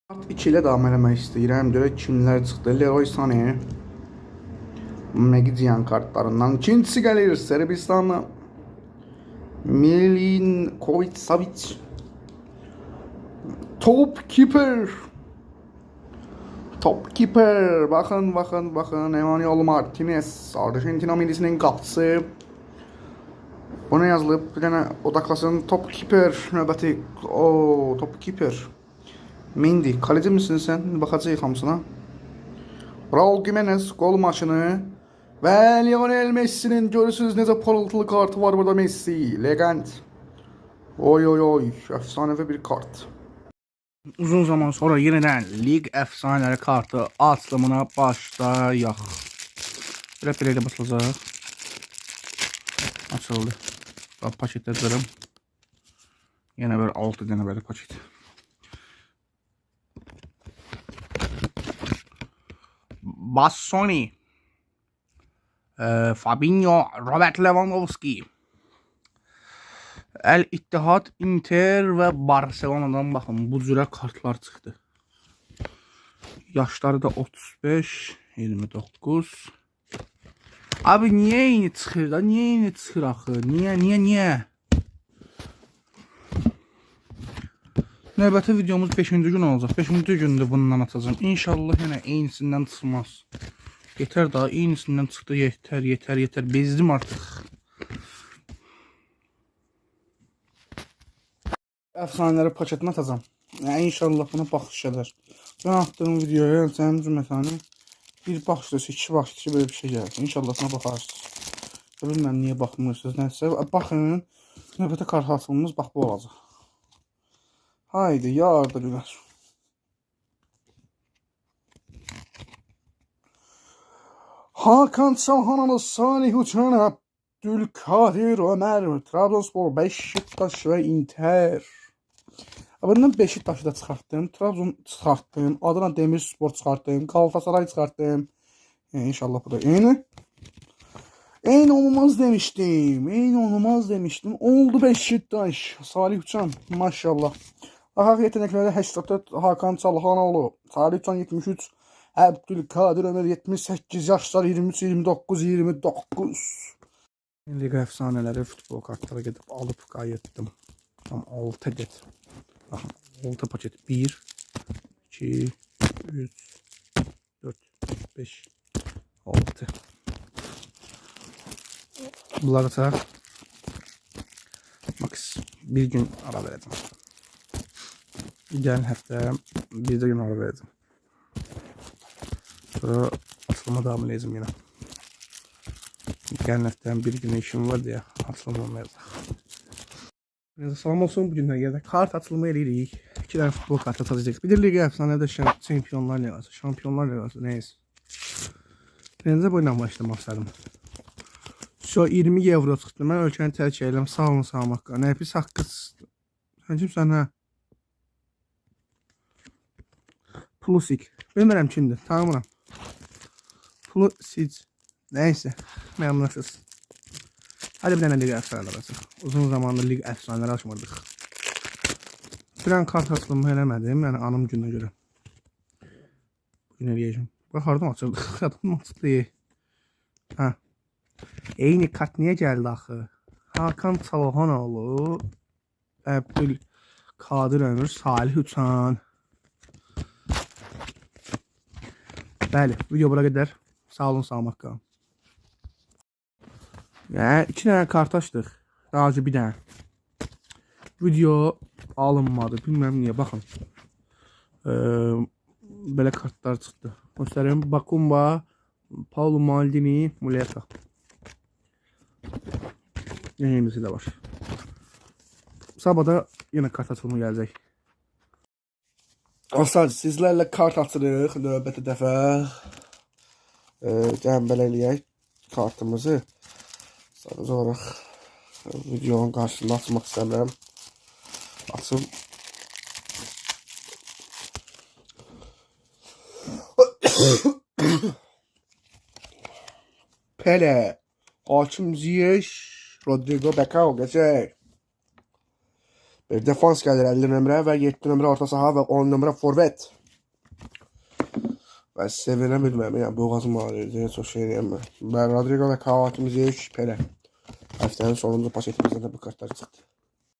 Part 2 ilə davam eləmək istəyirəm. Görək kimlər çıxdı. Leroy Sané, Megidian kartlarından. İkincisi gəlir Sırbistandan. Milinkovic Savic. Top Keeper. Top Keeper. Baxın. Emmanuel Martinez. Argentina millisinin qapısı. Buna yazılıb. Bir dənə odaklasın. Top Keeper. Növbəti. Top Keeper. Mendy, kaleci misin sen? Bakacağız hamısına. Raul Jimenez gol maçını ve Lionel Messi'nin görürsünüz necə parıltılı kartı var burada Messi. Legend. Oy. Efsanevi bir kart. Uzun zaman sonra yeniden lig efsaneleri kartı açılımına başlayaq. Belə basılacaq. Açıldı. Paketlədirəm. Yenə bir 6 dənə belə paket. Bassoni, Fabinho, Robert Lewandowski, El İttihad, Inter ve Barcelona'dan bakın bu cürə kartlar çıxdı. Yaşları da 35, 29. Abi niye eyni çıxır da? Niye eyni çıxır axı? Niye? Növbəti videomuz 5-ci gün olacaq. 5-ci gündə bundan atacağım. İnşallah yenə eynisindən çıxmaz. Yeter daha eynisindən çıxdı. Yeter. Bezdim artıq. Efsaneləri paketinə atacağım. Yəni inşallah buna baxış gələr. Ben attığım videoya sənin cümlətəni bir baxış, iki baxış böyle bir şey gəlir. İnşallah buna baxarsınız. Bilməm niyə baxmırsınız nəsə. Baxın. Növbəti kart açılımımız bax bu olacaq. Haydi yardırlar. Hakan Çalhanoğlu, Salih Uçan, Abdülkadir Ömer, Trabzonspor, Beşiktaş ve Inter. Bundan Beşiktaş'ı da çıxartdım, Trabzon çıxartdım, Adana Demirspor çıxartdım, Galatasaray çıxartdım. İnşallah bu da eyni olmaz demiştim. Oldu Beşiktaş. Salih Uçan maşallah. Ahaq yeteneklərdə 84 Hakan Çalhanoğlu, Salih Uçan 73, Abdülkadir Ömer 78 yaşlar 23-29. Liga efsaneleri futbol kartları gedib alıb qayıtdım. Tam 6 get. Baxın 6 paket 1 2 3 4 5 6. Bunları da max bir gün ara verəcəm. Gələn həftə bir də gün ara verəcəm. Sonra açılıma davam edəcəm yenə. Gələn həftə bir gün işim var deyə açılım olmayacaq. Salam olsun, bugünlər yerdə kart açılımı eləyirik. 2 dənə futbol kartı açacağıq. Bir də Liga Efsanədə Çempionlar Liqası, Şampionlar Liqası nəyiz? Birinci bu ilə başlamaq istədim. Şu 20 euro çıxdı. Mən ölkəni tərk edirəm. Sağ olun, sağlamaq. Nə pis haqqız. Sən kimsən hə? Plusik. Bilmirəm kimdir. Tanımıram. Plusik. Neyse. Məmnunasız. Hadi bir dənə Liga Efsaneləri açıq. Uzun zamandır Liga Efsaneləri açmırdıq. Bir dənə kart açılımı eləmədim. Yəni anım gününə görə. Bugün eləyəcəm. Bax hardan açıldı? Adam açıldı. Hə. Eyni kart niyə gəldi axı? Hakan Çalhanoğlu, Abdülkadir Ömür, Salih Uçan. Bəli, video bura qədər. Sağ olun, salamat qalın. Yəni 2 dənə kart açdıq. Sadəcə bir dənə. Video alınmadı. Bilməm niyə, baxın. Belə kartlar çıxdı. Göstərim. Bakumba, Paulo Maldini, Muleka. Yenisi də var. Sabahda yenə kart açılımı gələcək. Dostlar, sizlərlə kart açırıq. Növbəti dəfə cəmbəl eləyək kartımızı. Sadəcə olaraq videonun qarşısında açmaq istəmirəm. Açım. Pele, Hakim Ziyech, Rodrigo Becao, geçer. Bir defans gəlir 50 nömrə və 7 nömrə orta saha və 10 nömrə forvet. Və sevinə bilməm, yəni boğazım ağrıyır, çox şey deyəməm. Və Rodrigo və Kavakimiz Pere. Həftənin sonuncu paketimizdə də bu kartlar çıxdı.